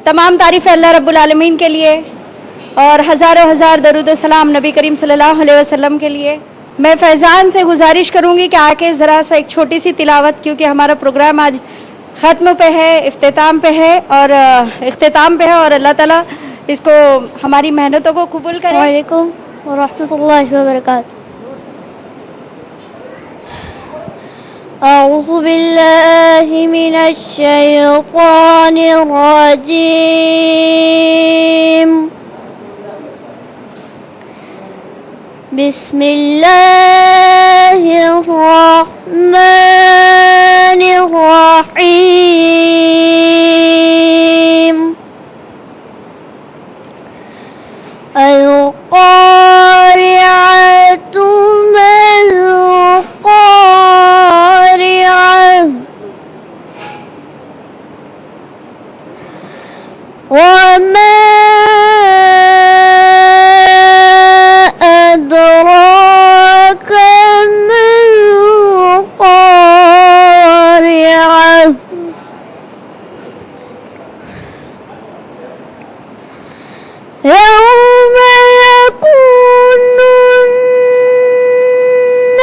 तमाम तारीफ़ अल्लाह रब्बुल आलमीन के लिए और हज़ारों हज़ार दरूद सलाम नबी करीम सल्लल्लाहु अलैहि वसल्लम के लिए। मैं फैज़ान से गुजारिश करूँगी कि आके ज़रा सा एक छोटी सी तिलावत, क्योंकि हमारा प्रोग्राम आज ख़त्म पे है, इख्तिताम पे है और अल्लाह ताला इसको हमारी मेहनतों को कबूल करे। वालेकुम व रहमतुल्लाहि व बरकातहू। अऊज़ु बिल्लाहि मिनश शैतानिर रजीम। बिस्मिल्लाहिर रहमानिर रहीम। अल-क़ारिअतु मल-क़ारिअह वमा अदराक मल-क़ारिअह। यौम यकूनु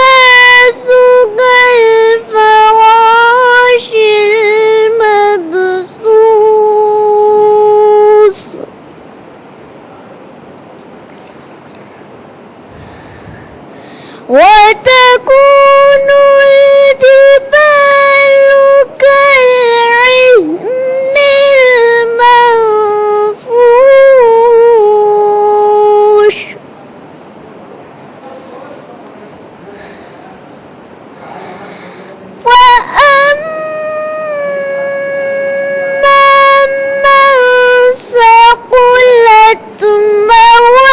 अन्नासु कल-फ़राशिल मबसूस। वतकूनु अल-जिबालु कल-इह्निल मंफूश। वअम्मा मन सक़ुलत मवाज़ीनुहु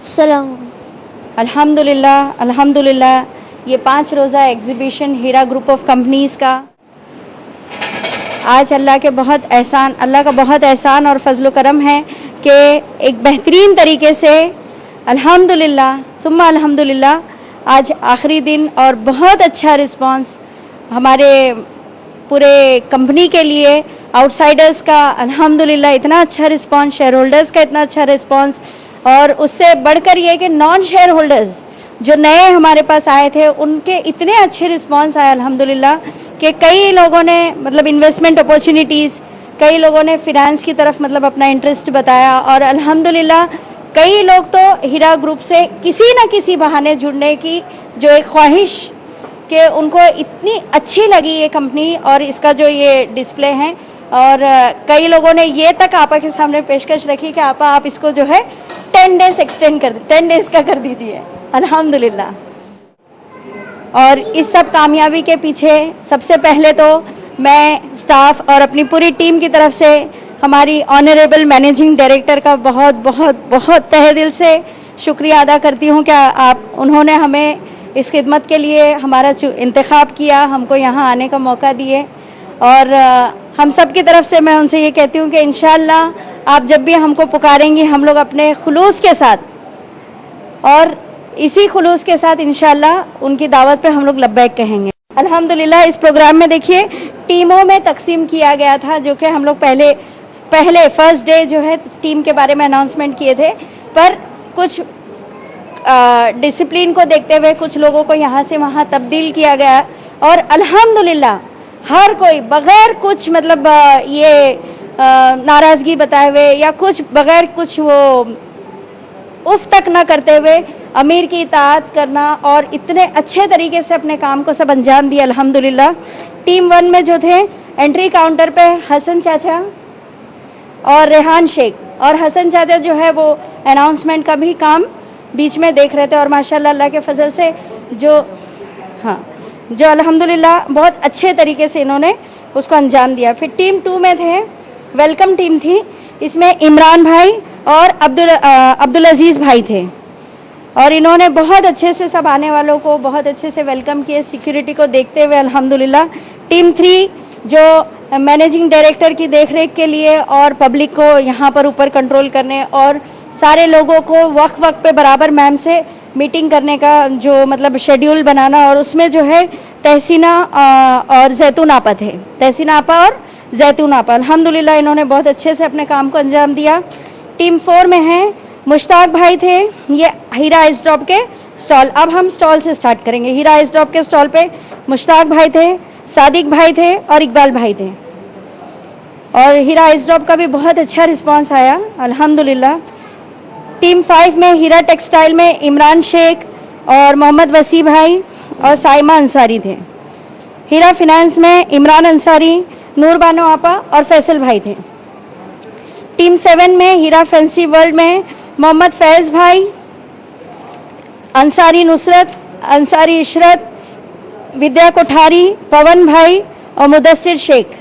सलाम। अल्हम्दुलिल्लाह ये 5 रोज़ा exhibition Heera group of companies का आज अल्लाह का बहुत एहसान और फजल करम है कि एक बेहतरीन तरीके से अल्हम्दुलिल्लाह सुम्मा अल्हम्दुलिल्लाह आज आखिरी दिन और बहुत अच्छा रिस्पांस हमारे पूरे कंपनी के लिए, आउटसाइडर्स का अल्हम्दुलिल्लाह इतना अच्छा रिस्पांस, शेयर होल्डर्स का इतना अच्छा रिस्पांस, और उससे बढ़कर ये कि नॉन शेयर होल्डर्स जो नए हमारे पास आए थे उनके इतने अच्छे रिस्पांस आए अल्हम्दुलिल्लाह कि कई लोगों ने मतलब इन्वेस्टमेंट अपॉर्चुनिटीज़, कई लोगों ने फिनेंस की तरफ मतलब अपना इंटरेस्ट बताया, और अल्हम्दुलिल्लाह कई लोग तो हीरा ग्रुप से किसी न किसी बहाने जुड़ने की जो एक ख्वाहिश कि उनको इतनी अच्छी लगी ये कंपनी और इसका जो ये डिस्प्ले है, और कई लोगों ने ये तक आपा के सामने पेशकश रखी कि आपा आप इसको जो है 10 डेज एक्सटेंड कर 10 डेज का कर दीजिए अल्हम्दुलिल्लाह। और इस सब कामयाबी के पीछे सबसे पहले तो मैं स्टाफ और अपनी पूरी टीम की तरफ से हमारी ऑनरेबल मैनेजिंग डायरेक्टर का बहुत बहुत बहुत तहे दिल से शुक्रिया अदा करती हूँ कि उन्होंने हमें इस खिदमत के लिए हमारा इंतखाब किया, हमको यहाँ आने का मौका दिए, और हम सब की तरफ से मैं उनसे ये कहती हूँ कि इंशाअल्लाह आप जब भी हमको पुकारेंगी हम लोग अपने खुलूस के साथ और इसी खुलूस के साथ इंशाअल्लाह उनकी दावत पे हम लोग लब्बैक कहेंगे। अल्हम्दुलिल्लाह इस प्रोग्राम में देखिए टीमों में तकसीम किया गया था, जो कि हम लोग पहले फर्स्ट डे जो है टीम के बारे में अनाउंसमेंट किए थे, पर कुछ डिसिप्लिन को देखते हुए कुछ लोगों को यहाँ से वहाँ तब्दील किया गया, और अल्हम्दुलिल्लाह हर कोई बगैर कुछ मतलब ये नाराज़गी बताए हुए या कुछ बगैर कुछ वो उफ तक ना करते हुए अमीर की इताअत करना और इतने अच्छे तरीके से अपने काम को सब अंजाम दिया अल्हम्दुलिल्लाह। टीम 1 में जो थे एंट्री काउंटर पे हसन चाचा और रेहान शेख, और हसन चाचा जो है वो अनाउंसमेंट का भी काम बीच में देख रहे थे और माशाल्लाह अल्लाह के फजल से जो अल्हम्दुलिल्लाह बहुत अच्छे तरीके से इन्होंने उसको अंजाम दिया। फिर टीम 2 में थे, वेलकम टीम थी, इसमें इमरान भाई और अब्दुल अजीज़ भाई थे और इन्होंने बहुत अच्छे से सब आने वालों को बहुत अच्छे से वेलकम किए, सिक्योरिटी को देखते हुए अल्हम्दुलिल्लाह। टीम 3 जो मैनेजिंग डायरेक्टर की देखरेख के लिए और पब्लिक को यहाँ पर ऊपर कंट्रोल करने और सारे लोगों को वक्त वक्त पे बराबर मैम से मीटिंग करने का जो मतलब शेड्यूल बनाना, और उसमें जो है तहसीना और जैतून आपा थे, तहसीना आपा और जैतून आपा। अल्हम्दुलिल्लाह इन्होंने बहुत अच्छे से अपने काम को अंजाम दिया। टीम 4 में है मुश्ताक भाई थे, ये हीरा आइस ड्रॉप के स्टॉल, अब हम स्टॉल से स्टार्ट करेंगे। हीरा आइस ड्रॉप के स्टॉल पे मुश्ताक भाई थे, सादिक भाई थे और इकबाल भाई थे, और हीरा आइस ड्रॉप का भी बहुत अच्छा रिस्पांस आया अल्हम्दुलिल्लाह। टीम 5 में हीरा टेक्सटाइल में इमरान शेख और मोहम्मद वसी भाई और साइमा अंसारी थे। हीरा फिनेंस में इमरान अंसारी, नूर बानो आपा और फैसल भाई थे। टीम 7 में हीरा फैंसी वर्ल्ड में मोहम्मद फैज़ भाई, अंसारी नुसरत, अंसारी इशरत, विद्या कोठारी, पवन भाई और मुदस्सिर शेख।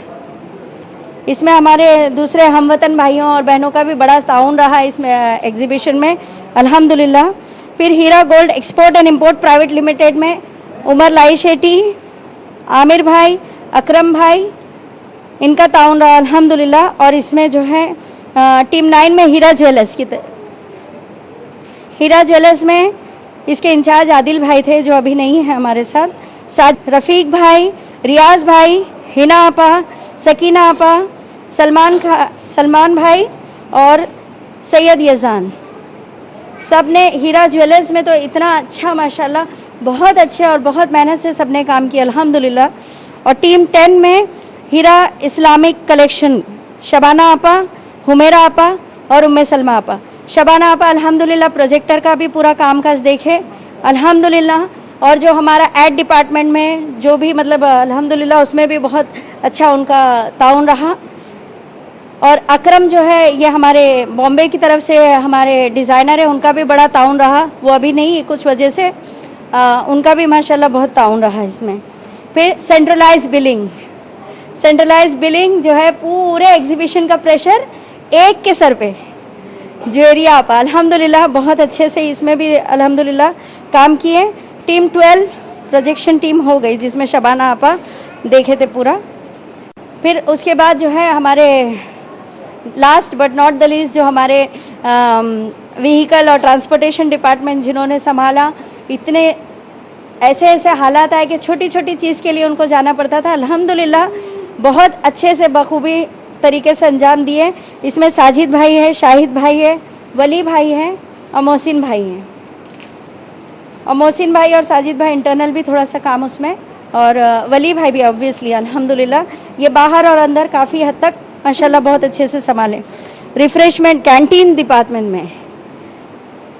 इसमें हमारे दूसरे हमवतन भाइयों और बहनों का भी बड़ा ताउन रहा इसमें एग्जीबिशन में अल्हम्दुलिल्लाह। फिर Heera gold export and import private limited में उमर लाई शेट्टी, आमिर भाई, अकरम भाई, इनका ताउन रहा अल्हम्दुलिल्लाह। और इसमें जो है टीम 9 में हीरा ज्वेलर्स हीरा ज्वेलर्स में इसके इंचार्ज आदिल भाई थे जो अभी नहीं है हमारे साथ, रफ़ीक भाई, रियाज भाई, हिना आपा, सकीना आपा, सलमान भाई और सैयद यजान, सब ने हीरा ज्वेलर्स में तो इतना अच्छा माशाल्लाह बहुत अच्छे और बहुत मेहनत से सब ने काम किया अल्हम्दुलिल्लाह। और टीम 10 में हीरा इस्लामिक कलेक्शन, शबाना आपा, हुमेरा आपा और उम्मे सलमा आपा। शबाना आपा अल्हम्दुलिल्लाह प्रोजेक्टर का भी पूरा कामकाज देखे अल्हम्दुलिल्लाह, और जो हमारा एड डिपार्टमेंट में जो भी मतलब अल्हम्दुलिल्लाह उसमें भी बहुत अच्छा उनका ताउन रहा। और अकरम जो है ये हमारे बॉम्बे की तरफ से हमारे डिज़ाइनर है, उनका भी बड़ा ताउन रहा, वो अभी नहीं कुछ वजह से उनका भी माशाल्लाह बहुत ताउन रहा इसमें। फिर सेंट्रलाइज बिलिंग जो है पूरे एग्जीबिशन का प्रेशर एक के सर पे ज्वेरिया आपा अल्हम्दुलिल्लाह बहुत अच्छे से इसमें भी अल्हम्दुलिल्लाह काम किए। टीम 12 प्रोजेक्शन टीम हो गई जिसमें शबाना आपा देखे थे पूरा। फिर उसके बाद जो है हमारे last but not the least जो हमारे व्हीकल और ट्रांसपोर्टेशन डिपार्टमेंट जिन्होंने संभाला, इतने ऐसे ऐसे हालात आए कि छोटी छोटी चीज़ के लिए उनको जाना पड़ता था, अल्हम्दुलिल्लाह बहुत अच्छे से बखूबी तरीके से अंजाम दिए। इसमें साजिद भाई है, शाहिद भाई है, वली भाई है और मोहसिन भाई हैं। और मोहसिन भाई और साजिद भाई इंटरनल भी थोड़ा सा काम उसमें, और वली भाई भी ऑब्वियसली अल्हम्दुलिल्लाह ये बाहर और अंदर काफ़ी हद तक माशाल्लाह बहुत अच्छे से संभाले। रिफ्रेशमेंट कैंटीन डिपार्टमेंट में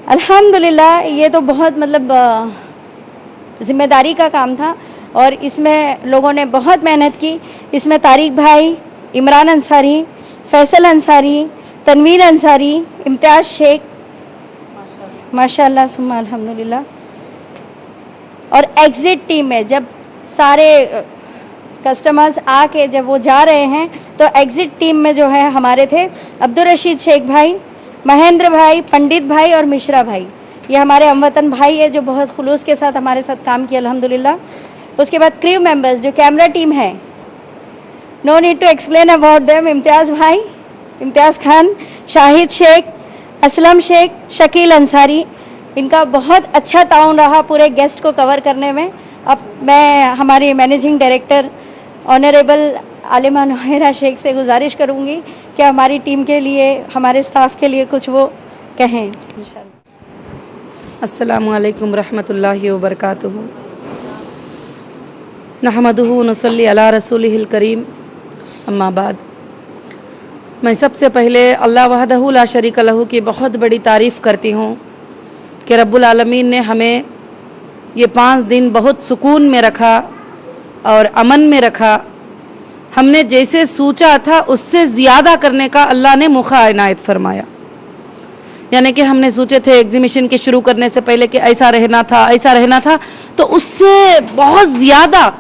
अल्हम्दुलिल्लाह ये तो बहुत मतलब जिम्मेदारी का काम था और इसमें लोगों ने बहुत मेहनत की। इसमें तारिक भाई, इमरान अंसारी, फैसल अंसारी, तनवीर अंसारी, इम्तियाज़ शेख, माशाल्लाह सुम्मा अल्हम्दुलिल्लाह। और एग्ज़िट टीम में जब सारे कस्टमर्स आके जब वो जा रहे हैं तो एग्ज़िट टीम में जो है हमारे थे अब्दुल रशीद शेख भाई, महेंद्र भाई, पंडित भाई और मिश्रा भाई। ये हमारे हमवतन भाई है जो बहुत खुलूस के साथ हमारे साथ काम किया अल्हम्दुलिल्लाह। उसके बाद क्रू मेंबर्स जो कैमरा टीम है, no need to explain about them, Imtiaz भाई, इम्तियाज़ खान, शाहिद शेख, असलम शेख, शकील अंसारी, इनका बहुत अच्छा ताउन रहा पूरे गेस्ट को कवर करने में। अब मैं हमारी मैनेजिंग डायरेक्टर ऑनरेबल आलिमा नोहेरा शेख से गुजारिश करूंगी कि हमारी टीम के लिए, हमारे स्टाफ के लिए कुछ वो कहें इंशाअल्लाह। अस्सलामु अलैकुम रहमतुल्लाहि व बरकातुहू। नहमदुहु नसल्ली अला रसूलिहिल करीम, अम्मा बाद। मैं सबसे पहले अल्लाह वहदहु ला शरीक लहू की बहुत बड़ी तारीफ़ करती हूँ कि रब्बुल आलमीन ने हमें ये 5 दिन बहुत सुकून में रखा और अमन में रखा। हमने जैसे सोचा था उससे ज़्यादा करने का अल्लाह ने मौका इनायत फरमाया। यानी कि हमने सोचे थे एग्जीबिशन के शुरू करने से पहले कि ऐसा रहना था, तो उससे बहुत ज़्यादा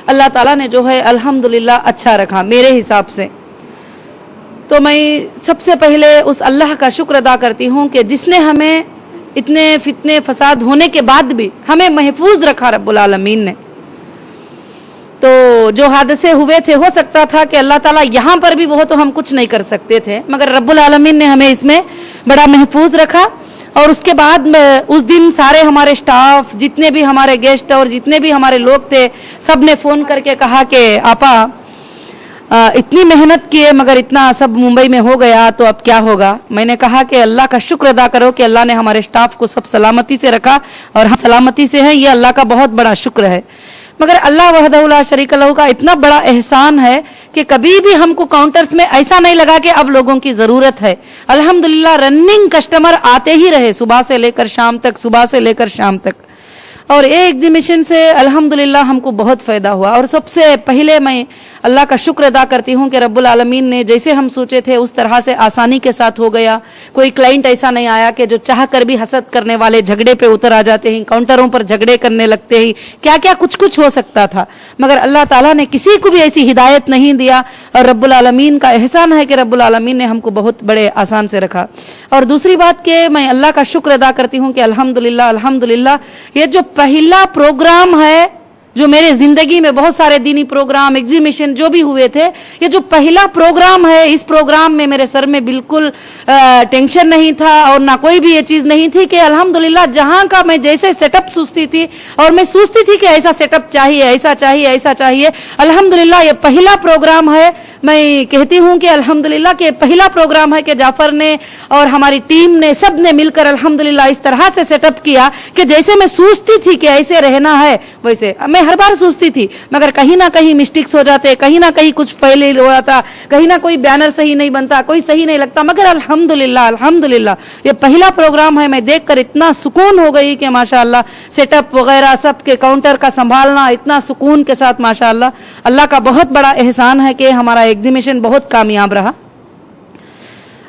अल्लाह ताला ने जो है अल्हम्दुलिल्लाह अच्छा रखा मेरे हिसाब से। तो मैं सबसे पहले उस अल्लाह का शुक्र अदा करती हूँ कि जिसने हमें इतने फितने फसाद होने के बाद भी हमें महफूज रखा रब्बुल आलमीन ने। तो जो हादसे हुए थे, हो सकता था कि अल्लाह ताला यहाँ पर भी, वो तो हम कुछ नहीं कर सकते थे, मगर रब्बुल आलमीन ने हमें इसमें बड़ा महफूज रखा। और उसके बाद उस दिन सारे हमारे स्टाफ, जितने भी हमारे गेस्ट और जितने भी हमारे लोग थे, सब ने फ़ोन करके कहा कि आपा इतनी मेहनत किए मगर इतना सब मुंबई में हो गया तो अब क्या होगा। मैंने कहा कि अल्लाह का शुक्र अदा करो कि अल्लाह ने हमारे स्टाफ को सब सलामती से रखा और हम सलामती से हैं, ये अल्लाह का बहुत बड़ा शुक्र है। मगर अल्लाह वहदहु ला शरीक लहू का इतना बड़ा एहसान है कि कभी भी हमको काउंटर्स में ऐसा नहीं लगा कि अब लोगों की ज़रूरत है। अल्हम्दुलिल्लाह रनिंग कस्टमर आते ही रहे, सुबह से लेकर शाम तक। और ये एग्जीबिशन से अल्हम्दुलिल्लाह हमको बहुत फ़ायदा हुआ। और सबसे पहले मैं अल्लाह का शुक्र अदा करती हूँ कि रब्बुल आलमीन ने जैसे हम सोचे थे उस तरह से आसानी के साथ हो गया। कोई क्लाइंट ऐसा नहीं आया कि जो चाह कर भी हसद करने वाले झगड़े पे उतर आ जाते हैं, काउंटरों पर झगड़े करने लगते ही, क्या क्या कुछ हो सकता था, मगर अल्लाह ताला ने किसी को भी ऐसी हिदायत नहीं दिया। और रब्बुल आलमीन का एहसान है कि रब्बुल आलमीन ने हमको बहुत बड़े आसान से रखा। और दूसरी बात कि मैं अल्लाह का शुक्र अदा करती हूँ कि अल्हम्दुलिल्लाह ये जो पहला प्रोग्राम है, जो मेरे जिंदगी में बहुत सारे दीनी प्रोग्राम, एग्जीबिशन जो भी हुए थे, ये जो पहला प्रोग्राम है, इस प्रोग्राम में मेरे सर में बिल्कुल टेंशन नहीं था और ना कोई भी ये चीज नहीं थी कि अल्हम्दुलिल्लाह जहां का मैं जैसे सेटअप सोचती थी और मैं सोचती थी कि ऐसा सेटअप चाहिए, ऐसा चाहिए। अल्हम्दुलिल्लाह ये पहला प्रोग्राम है। मैं कहती हूँ कि अल्हम्दुलिल्लाह कि पहला प्रोग्राम है कि जाफर ने और हमारी टीम ने, सब ने मिलकर अल्हम्दुलिल्लाह इस तरह से सेटअप किया कि जैसे मैं सोचती थी कि ऐसे रहना है वैसे मैं हर बार सोचती थी, मगर कहीं ना कहीं मिस्टेक्स हो जाते, कहीं ना कहीं कुछ फेल हो जाता, कहीं ना कोई बैनर सही नहीं बनता, कोई सही नहीं लगता। मगर अल्हम्दुलिल्लाह ये पहला प्रोग्राम है। मैं देखकर इतना सुकून हो गई कि माशाअल्लाह सेटअप वगैरह सब के काउंटर का संभालना इतना सुकून के साथ, माशाअल्लाह अल्लाह का बहुत बड़ा एहसान है कि हमारा एग्जीबिशन बहुत कामयाब रहा।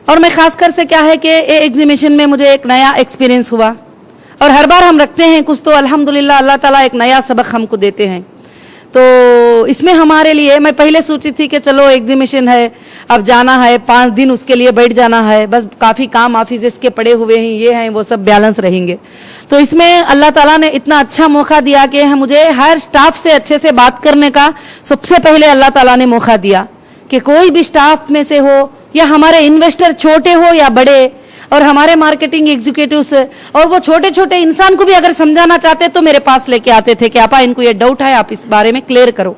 और मैं खासकर से क्या है कि ये एग्जीबिशन में मुझे एक नया एक्सपीरियंस हुआ। और हर बार हम रखते हैं कुछ, तो अल्हम्दुलिल्लाह अल्लाह ताला एक नया सबक हमको देते हैं। तो इसमें हमारे लिए, मैं पहले सोची थी कि चलो एग्जीबिशन है, अब जाना है 5 दिन उसके लिए बैठ जाना है, बस काफ़ी काम ऑफिस के पड़े हुए हैं, ये हैं वो सब बैलेंस रहेंगे। तो इसमें अल्लाह ताला ने इतना अच्छा मौका दिया कि मुझे हर स्टाफ से अच्छे से बात करने का सबसे पहले अल्लाह ताला ने मौका दिया कि कोई भी स्टाफ में से हो या हमारे इन्वेस्टर छोटे हो या बड़े, और हमारे मार्केटिंग एग्जीक्यूटिव्स, और वो छोटे छोटे इंसान को भी अगर समझाना चाहते तो मेरे पास लेके आते थे कि आपा इनको ये डाउट है, आप इस बारे में क्लियर करो।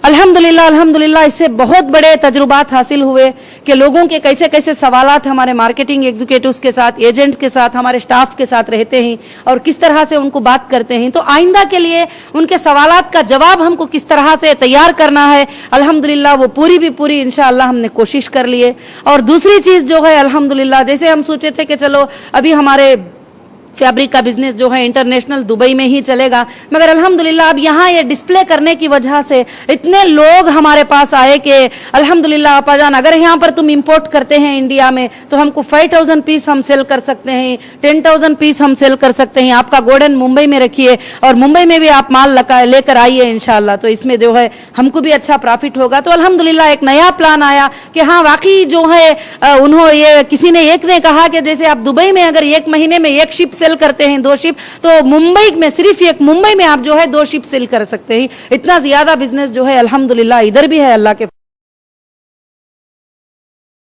अल्हम्दुलिल्लाह इससे बहुत बड़े तजुर्बात हासिल हुए कि लोगों के कैसे कैसे सवालात हमारे मार्केटिंग एग्जीक्यूटिव्स के साथ, एजेंट्स के साथ, हमारे स्टाफ के साथ रहते हैं और किस तरह से उनको बात करते हैं। तो आइंदा के लिए उनके सवालात का जवाब हमको किस तरह से तैयार करना है, अल्हम्दुलिल्लाह वो पूरी इंशाअल्लाह हमने कोशिश कर लिए। और दूसरी चीज़ जो है अल्हम्दुलिल्लाह, जैसे हम सोचे थे कि चलो अभी हमारे फैब्रिक का बिजनेस जो है इंटरनेशनल दुबई में ही चलेगा, मगर अल्हम्दुलिल्लाह अब यहाँ ये डिस्प्ले करने की वजह से इतने लोग हमारे पास आए कि अल्हम्दुलिल्लाह अपाजान, अगर यहाँ पर तुम इंपोर्ट करते हैं इंडिया में तो हमको 5000 पीस हम सेल कर सकते हैं, 10,000 पीस हम सेल कर सकते हैं, आपका गोडाउन मुंबई में रखिए और मुंबई में भी आप माल लेकर आइए इंशाल्लाह, तो इसमें जो है हमको भी अच्छा प्रॉफिट होगा। तो अल्हम्दुलिल्लाह एक नया प्लान आया कि हाँ वाकई जो है उन्होंने ये किसी ने एक ने कहा कि जैसे आप दुबई में अगर 1 महीने में 1 शिप सेल करते हैं, 2 शिप, तो मुंबई में सिर्फ 1 मुंबई में आप जो है 2 शिप सेल कर सकते हैं। इतना ज्यादा बिजनेस जो है अल्हम्दुलिल्लाह इधर भी है अल्लाह के